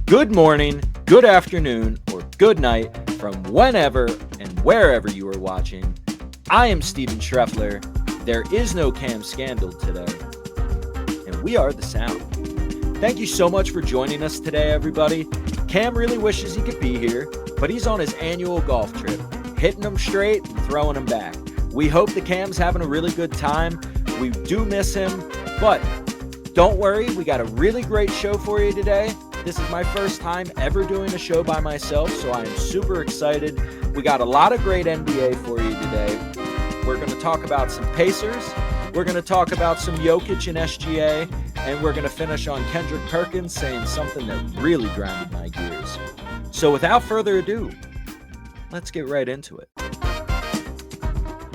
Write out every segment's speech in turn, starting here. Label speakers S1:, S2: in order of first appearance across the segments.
S1: Good morning, good afternoon, or good night from whenever and wherever you are watching. I am Steven Schreffler. There is no Cam scandal today, and we are the sound. Thank you so much for joining us today, everybody. Cam really wishes he could be here, but he's on his annual golf trip, hitting them straight and throwing them back. We hope the Cam's having a really good time. We do miss him, but don't worry, we got a really great show for you today. This is my first time ever doing a show by myself, so I am super excited. We got a lot of great NBA for you today. We're going to talk about some Pacers. We're going to talk about some Jokic and SGA. And we're going to finish on Kendrick Perkins saying something that really grinded my gears. So without further ado, let's get right into it.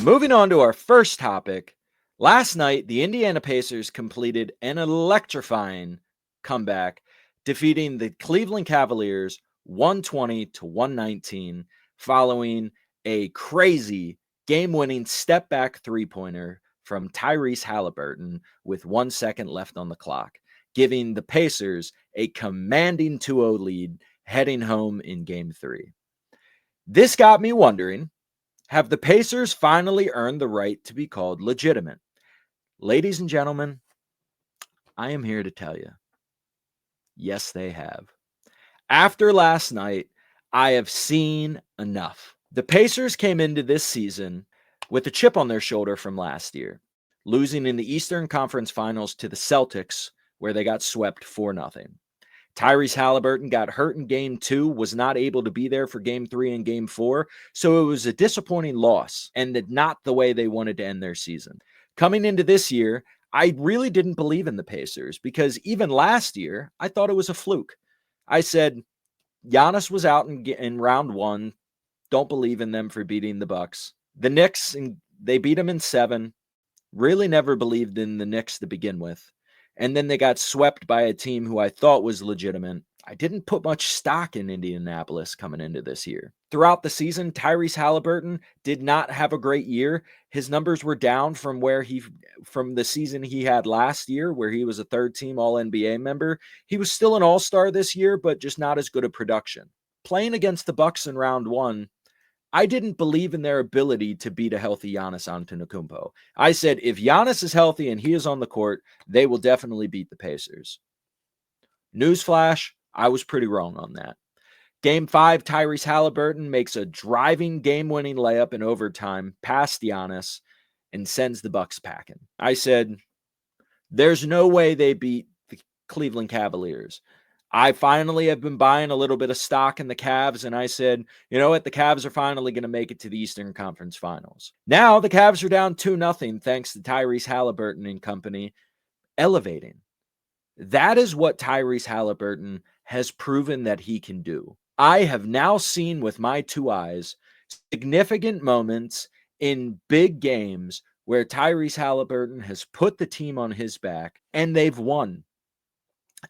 S1: Moving on to our first topic. Last night, the Indiana Pacers completed an electrifying comeback, defeating the Cleveland Cavaliers 120-119, following a crazy game-winning step-back three-pointer from Tyrese Halliburton with 1 second left on the clock, giving the Pacers a commanding 2-0 lead heading home in Game 3. This got me wondering, have the Pacers finally earned the right to be called legitimate? Ladies and gentlemen, I am here to tell you, yes, they have. After last night, I have seen enough. The Pacers came into this season with a chip on their shoulder from last year, losing in the Eastern Conference Finals to the Celtics, where they got swept 4-0. Tyrese Halliburton got hurt in Game 2, was not able to be there for Game 3 and Game 4, so it was a disappointing loss and not the way they wanted to end their season. Coming into this year, I really didn't believe in the Pacers because even last year, I thought it was a fluke. I said, Giannis was out in round 1. Don't believe in them for beating the Bucks. The Knicks, they beat them in 7. Really never believed in the Knicks to begin with. And then they got swept by a team who I thought was legitimate. I didn't put much stock in Indianapolis coming into this year. Throughout the season, Tyrese Halliburton did not have a great year. His numbers were down from the season he had last year, where he was a third-team All-NBA member. He was still an All-Star this year, but just not as good a production. Playing against the Bucks in round 1, I didn't believe in their ability to beat a healthy Giannis Antetokounmpo. I said, if Giannis is healthy and he is on the court, they will definitely beat the Pacers. Newsflash, I was pretty wrong on that. Game 5, Tyrese Halliburton makes a driving game-winning layup in overtime past Giannis and sends the Bucks packing. I said, there's no way they beat the Cleveland Cavaliers. I finally have been buying a little bit of stock in the Cavs, and I said, you know what? The Cavs are finally going to make it to the Eastern Conference Finals. Now the Cavs are down 2-0 thanks to Tyrese Halliburton and company elevating. That is what Tyrese Halliburton has proven that he can do. I have now seen with my 2 eyes significant moments in big games where Tyrese Halliburton has put the team on his back, and they've won.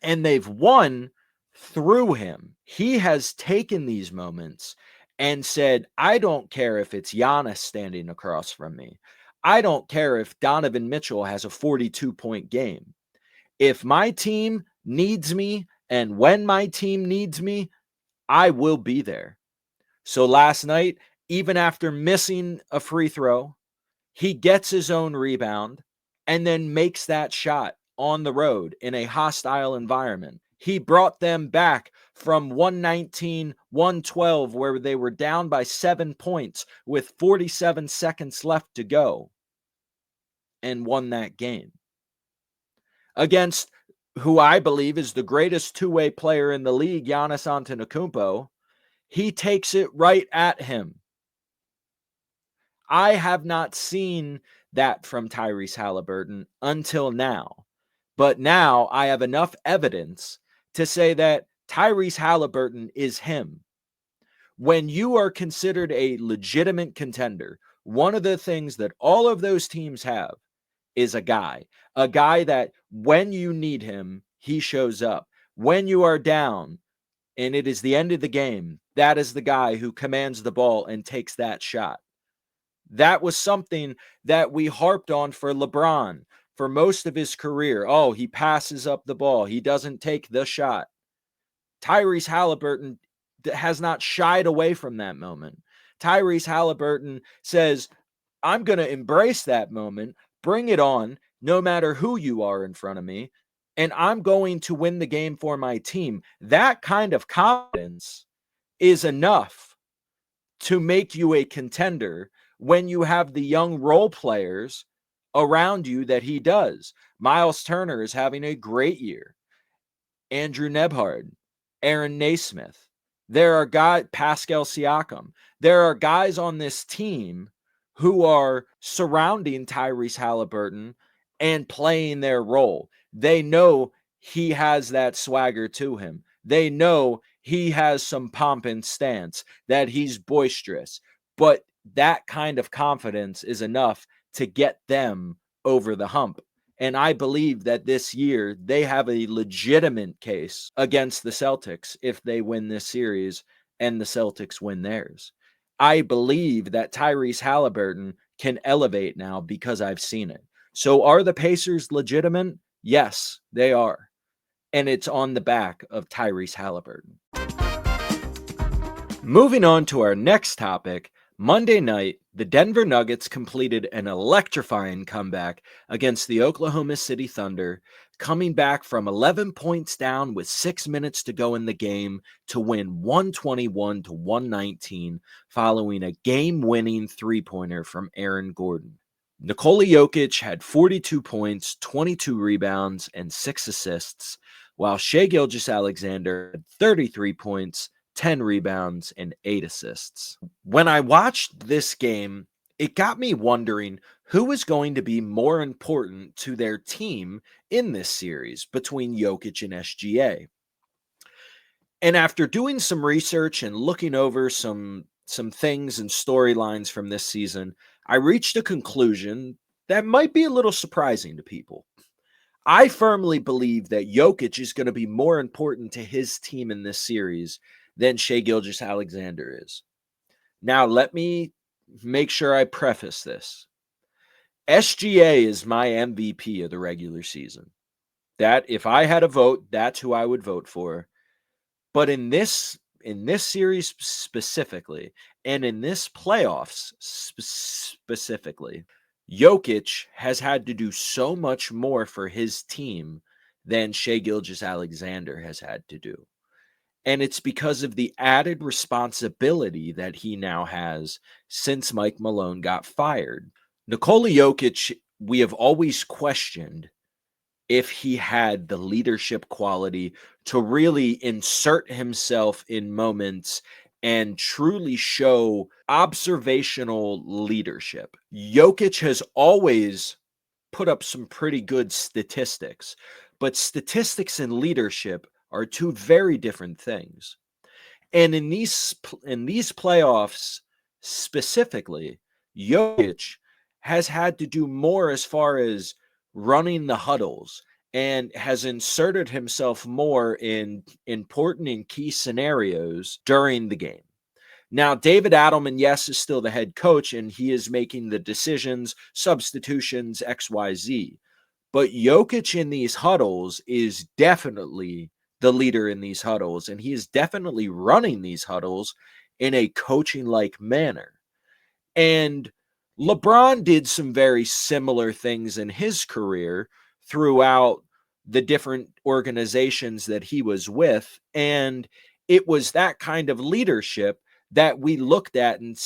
S1: And they've won through him. He has taken these moments and said, I don't care if it's Giannis standing across from me. I don't care if Donovan Mitchell has a 42-point game. If my team needs me and when my team needs me, I will be there. So last night, even after missing a free throw, he gets his own rebound and then makes that shot on the road in a hostile environment. He brought them back from 119, 112, where they were down by 7 points with 47 seconds left to go, and won that game against who I believe is the greatest two-way player in the league, Giannis Antetokounmpo. He takes it right at him. I have not seen that from Tyrese Halliburton until now. But now I have enough evidence to say that Tyrese Halliburton is him. When you are considered a legitimate contender, one of the things that all of those teams have is a guy that when you need him, he shows up. When you are down and it is the end of the game, that is the guy who commands the ball and takes that shot. That was something that we harped on for LeBron for most of his career. Oh, he passes up the ball. He doesn't take the shot. Tyrese Halliburton has not shied away from that moment. Tyrese Halliburton says, I'm going to embrace that moment, bring it on, no matter who you are in front of me, and I'm going to win the game for my team. That kind of confidence is enough to make you a contender when you have the young role players around you that he does. Miles Turner is having a great year. Andrew Nebhard, Aaron Naismith. There are guys, Pascal Siakam. There are guys on this team who are surrounding Tyrese Halliburton and playing their role. They know he has that swagger to him. They know he has some pomp and stance, that he's boisterous. But that kind of confidence is enough to get them over the hump. And I believe that this year they have a legitimate case against the Celtics if they win this series and the Celtics win theirs. I believe that Tyrese Halliburton can elevate now because I've seen it. So are the Pacers legitimate? Yes, they are. And it's on the back of Tyrese Halliburton. Moving on to our next topic, Monday night, the Denver Nuggets completed an electrifying comeback against the Oklahoma City Thunder, coming back from 11 points down with 6 minutes to go in the game to win 121 to 119 following a game-winning three-pointer from Aaron Gordon. Nikola Jokic had 42 points, 22 rebounds, and 6 assists, while Shai Gilgeous-Alexander had 33 points, 10 rebounds, and 8 assists. When I watched this game, it got me wondering who is going to be more important to their team in this series between Jokic and SGA. And after doing some research and looking over some things and storylines from this season, I reached a conclusion that might be a little surprising to people. I firmly believe that Jokic is going to be more important to his team in this series than Shai Gilgeous-Alexander is. Now, let me make sure I preface this. SGA is my MVP of the regular season. That, if I had a vote, that's who I would vote for. But in this series specifically, and in this playoffs specifically, Jokic has had to do so much more for his team than Shai Gilgeous-Alexander has had to do. And it's because of the added responsibility that he now has since Mike Malone got fired. Nikola Jokic, we have always questioned if he had the leadership quality to really insert himself in moments and truly show observational leadership. Jokic has always put up some pretty good statistics, but statistics and leadership are two very different things. And in these playoffs specifically, Jokic has had to do more as far as running the huddles and has inserted himself more in important and key scenarios during the game. Now, David Adelman, yes, is still the head coach, and he is making the decisions, substitutions, XYZ. But Jokic in these huddles is definitely the leader in these huddles, and he is definitely running these huddles in a coaching-like manner. And LeBron did some very similar things in his career throughout the different organizations that he was with, and it was that kind of leadership that we looked at and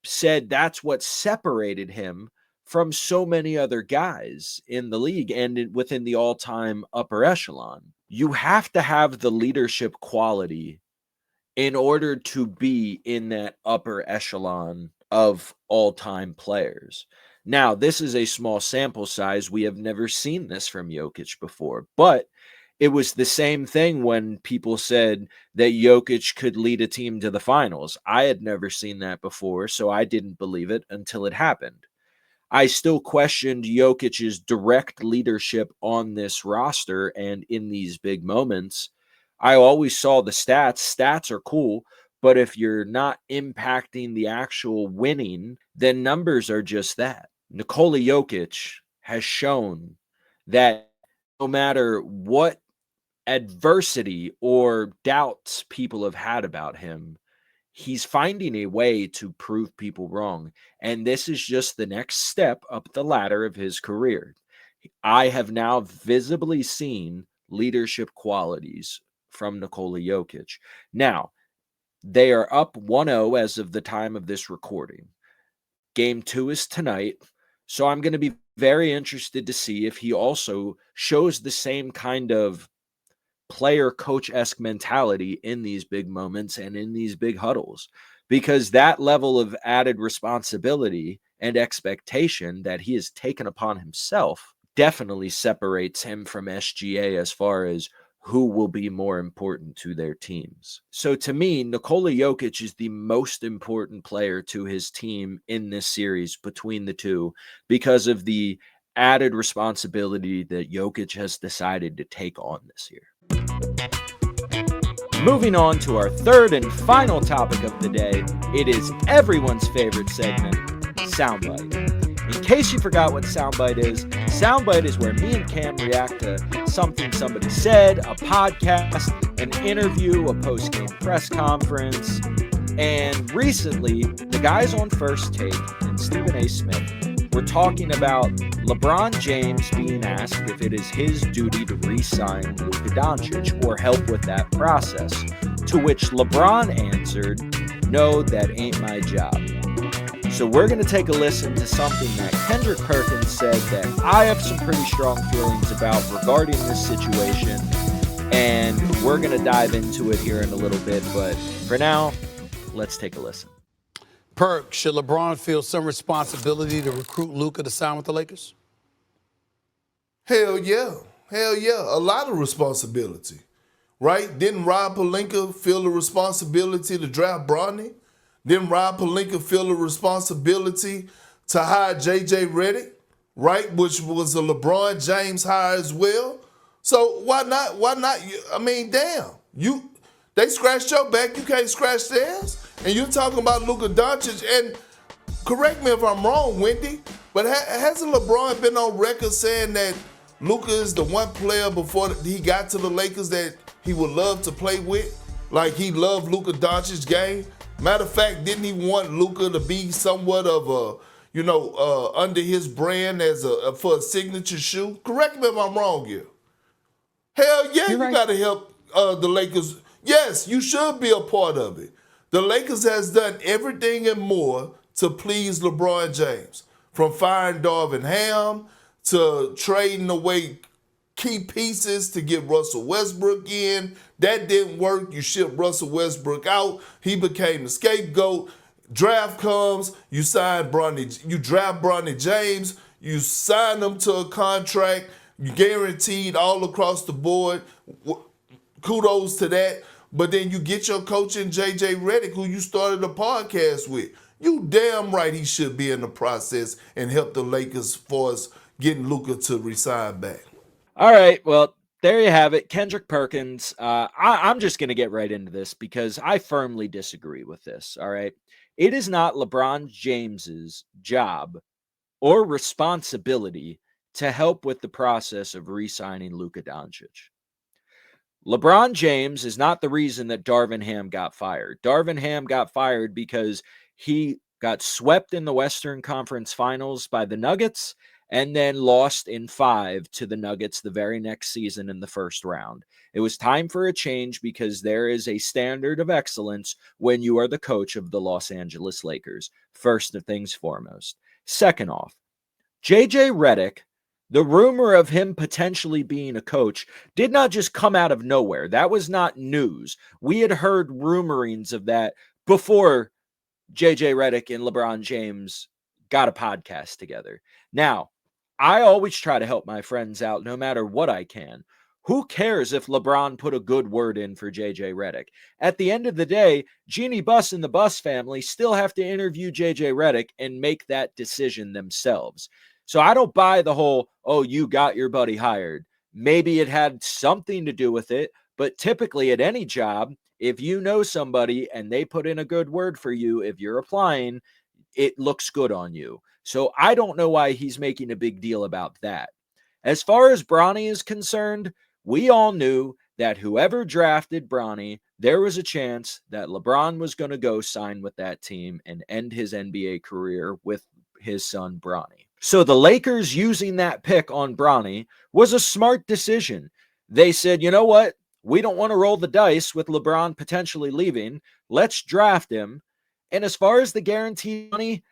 S1: said that's what separated him from so many other guys in the league and within the all-time upper echelon. You have to have the leadership quality in order to be in that upper echelon of all-time players. Now, this is a small sample size. We have never seen this from Jokic before, but it was the same thing when people said that Jokic could lead a team to the finals. I had never seen that before, so I didn't believe it until it happened. I still questioned Jokic's direct leadership on this roster and in these big moments. I always saw the stats. Stats are cool, but if you're not impacting the actual winning, then numbers are just that. Nikola Jokic has shown that no matter what adversity or doubts people have had about him, he's finding a way to prove people wrong. And this is just the next step up the ladder of his career. I have now visibly seen leadership qualities from Nikola Jokic. Now, they are up 1-0 as of the time of this recording. Game 2 is tonight. So I'm going to be very interested to see if he also shows the same kind of player coach-esque mentality in these big moments and in these big huddles, because that level of added responsibility and expectation that he has taken upon himself definitely separates him from SGA as far as who will be more important to their teams. So to me, Nikola Jokic is the most important player to his team in this series between the two because of the added responsibility that Jokic has decided to take on this year. Moving on to our third and final topic of the day, it is everyone's favorite segment, Soundbite. In case you forgot what Soundbite is where me and Cam react to something somebody said, a podcast, an interview, a post-game press conference. And recently, the guys on First Take and Stephen A. Smith were talking about LeBron James being asked if it is his duty to re-sign Luka Donic or help with that process, to which LeBron answered, "No, that ain't my job." So we're going to take a listen to something that Kendrick Perkins said that I have some pretty strong feelings about regarding this situation, and we're going to dive into it here in a little bit. But for now, let's take a listen.
S2: Perk, should LeBron feel some responsibility to recruit Luka to sign with the Lakers?
S3: Hell yeah. Hell yeah. A lot of responsibility, right? Didn't Rob Pelinka feel the responsibility to draft Bronny? Didn't Rob Pelinka feel the responsibility to hire J.J. Redick, right? Which was a LeBron James hire as well. So why not? Why not? I mean, damn. They scratched your back. You can't scratch theirs. And you're talking about Luka Doncic. And correct me if I'm wrong, Wendy, but hasn't LeBron been on record saying that Luka is the one player before he got to the Lakers that he would love to play with? Like he loved Luka Doncic's game? Matter of fact, didn't he want Luka to be somewhat of a, under his brand as for a signature shoe? Correct me if I'm wrong here. Hell yeah, you got to help the Lakers. Yes, you should be a part of it. The Lakers has done everything and more to please LeBron James, from firing Darvin Ham to trading away key pieces to get Russell Westbrook in. That didn't work. You shipped Russell Westbrook out. He became the scapegoat. Draft comes. You sign Bronny. You draft Bronny James. You sign him to a contract. You guaranteed all across the board. Kudos to that. But then you get your coach in J.J. Redick, who you started a podcast with. You damn right he should be in the process and help the Lakers for us getting Luka to resign back.
S1: All right, well, there you have it. Kendrick Perkins. I'm just going to get right into this because I firmly disagree with this, all right? It is not LeBron James's job or responsibility to help with the process of re-signing Luka Doncic. LeBron James is not the reason that Darvin Ham got fired. Darvin Ham got fired because he got swept in the Western Conference Finals by the Nuggets and then lost in 5 to the Nuggets the very next season in the first round. It was time for a change because there is a standard of excellence when you are the coach of the Los Angeles Lakers, first of things foremost. Second off, J.J. Redick, the rumor of him potentially being a coach did not just come out of nowhere. That was not news. We had heard rumorings of that before J.J. Redick and LeBron James got a podcast together. Now, I always try to help my friends out no matter what I can. Who cares if LeBron put a good word in for J.J. Redick? At the end of the day, Jeannie Buss and the Buss family still have to interview J.J. Redick and make that decision themselves. So I don't buy the whole, oh, you got your buddy hired. Maybe it had something to do with it, but typically at any job, if you know somebody and they put in a good word for you, if you're applying, it looks good on you. So I don't know why he's making a big deal about that. As far as Bronny is concerned, we all knew that whoever drafted Bronny, there was a chance that LeBron was going to go sign with that team and end his NBA career with his son Bronny. So the Lakers using that pick on Bronny was a smart decision. They said, you know what? We don't want to roll the dice with LeBron potentially leaving. Let's draft him. And as far as the guaranteed money,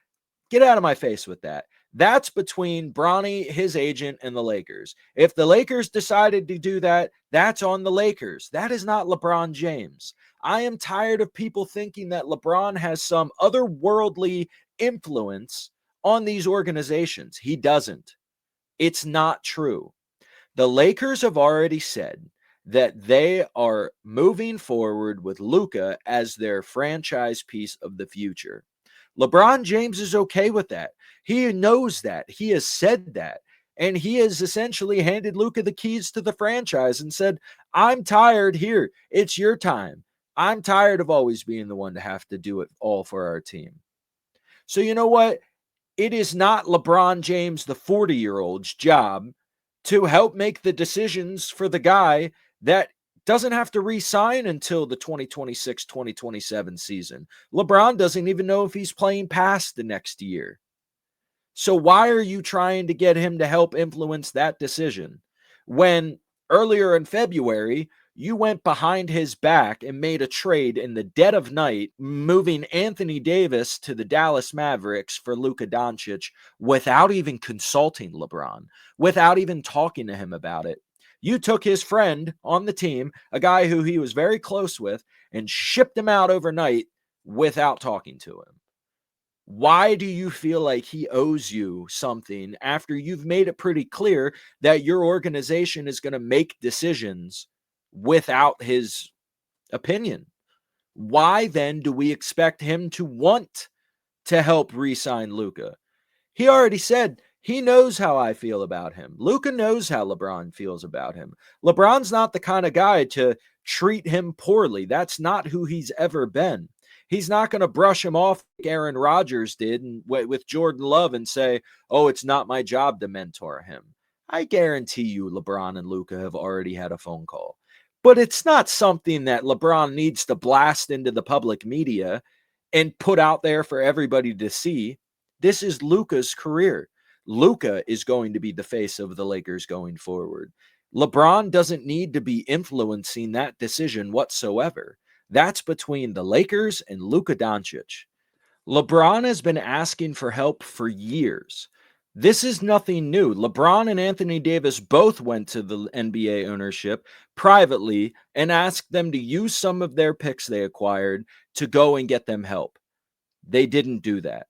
S1: get out of my face with that. That's between Bronny, his agent, and the Lakers. If the Lakers decided to do that, that's on the Lakers. That is not LeBron James. I am tired of people thinking that LeBron has some otherworldly influence on these organizations. He doesn't. It's not true. The Lakers have already said that they are moving forward with Luka as their franchise piece of the future. LeBron James is okay with that. He knows that. He has said that. And he has essentially handed Luka the keys to the franchise and said, I'm tired here. It's your time. I'm tired of always being the one to have to do it all for our team. So you know what? It is not LeBron James, the 40-year-old's job to help make the decisions for the guy that doesn't have to re-sign until the 2026-2027 season. LeBron doesn't even know if he's playing past the next year. So why are you trying to get him to help influence that decision when earlier in February, you went behind his back and made a trade in the dead of night, moving Anthony Davis to the Dallas Mavericks for Luka Doncic without even consulting LeBron, without even talking to him about it? You took his friend on the team, a guy who he was very close with, and shipped him out overnight without talking to him. Why do you feel like he owes you something after you've made it pretty clear that your organization is going to make decisions without his opinion? Why then do we expect him to want to help re-sign Luka? He already said he knows how I feel about him. Luka knows how LeBron feels about him. LeBron's not the kind of guy to treat him poorly. That's not who he's ever been. He's not going to brush him off like Aaron Rodgers did with Jordan Love and say, oh, it's not my job to mentor him. I guarantee you LeBron and Luka have already had a phone call. But it's not something that LeBron needs to blast into the public media and put out there for everybody to see. This is Luka's career. Luka is going to be the face of the Lakers going forward. LeBron doesn't need to be influencing that decision whatsoever. That's between the Lakers and Luka Doncic. LeBron has been asking for help for years. This is nothing new. LeBron and Anthony Davis both went to the NBA ownership privately and asked them to use some of their picks they acquired to go and get them help. They didn't do that.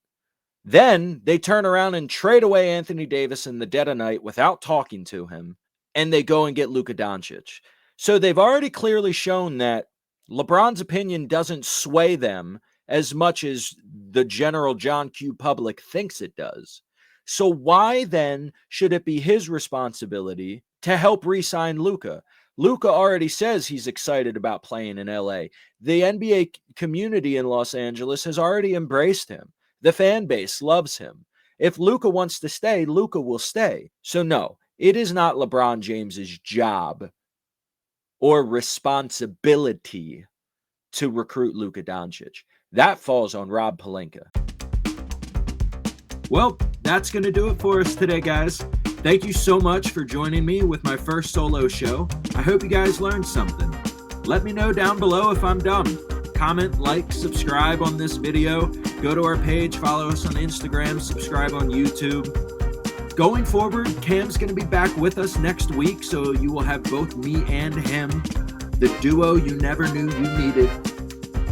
S1: Then they turn around and trade away Anthony Davis in the dead of night without talking to him, and they go and get Luka Doncic. So they've already clearly shown that LeBron's opinion doesn't sway them as much as the general John Q. public thinks it does. So why then should it be his responsibility to help re-sign Luka? Luka already says he's excited about playing in LA. The NBA community in Los Angeles has already embraced him. The fan base loves him. If Luka wants to stay, Luka will stay. So no, it is not LeBron James's job or responsibility to recruit Luka Doncic. That falls on Rob Pelinka. Well, that's going to do it for us today, guys. Thank you so much for joining me with my first solo show. I hope you guys learned something. Let me know down below if I'm dumb. Comment, like, subscribe on this video. Go to our page, follow us on Instagram, subscribe on YouTube. Going forward, Cam's going to be back with us next week, so you will have both me and him, the duo you never knew you needed,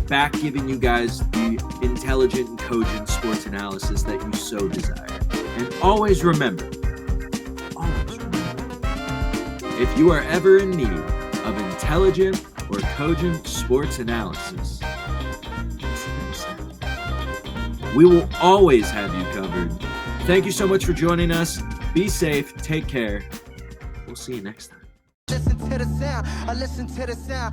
S1: back giving you guys the intelligent and cogent sports analysis that you so desire. And always remember, if you are ever in need of intelligent or cogent sports analysis, we will always have you covered. Thank you so much for joining us. Be safe. Take care. We'll see you next time. Listen to the sound. I listen to the sound.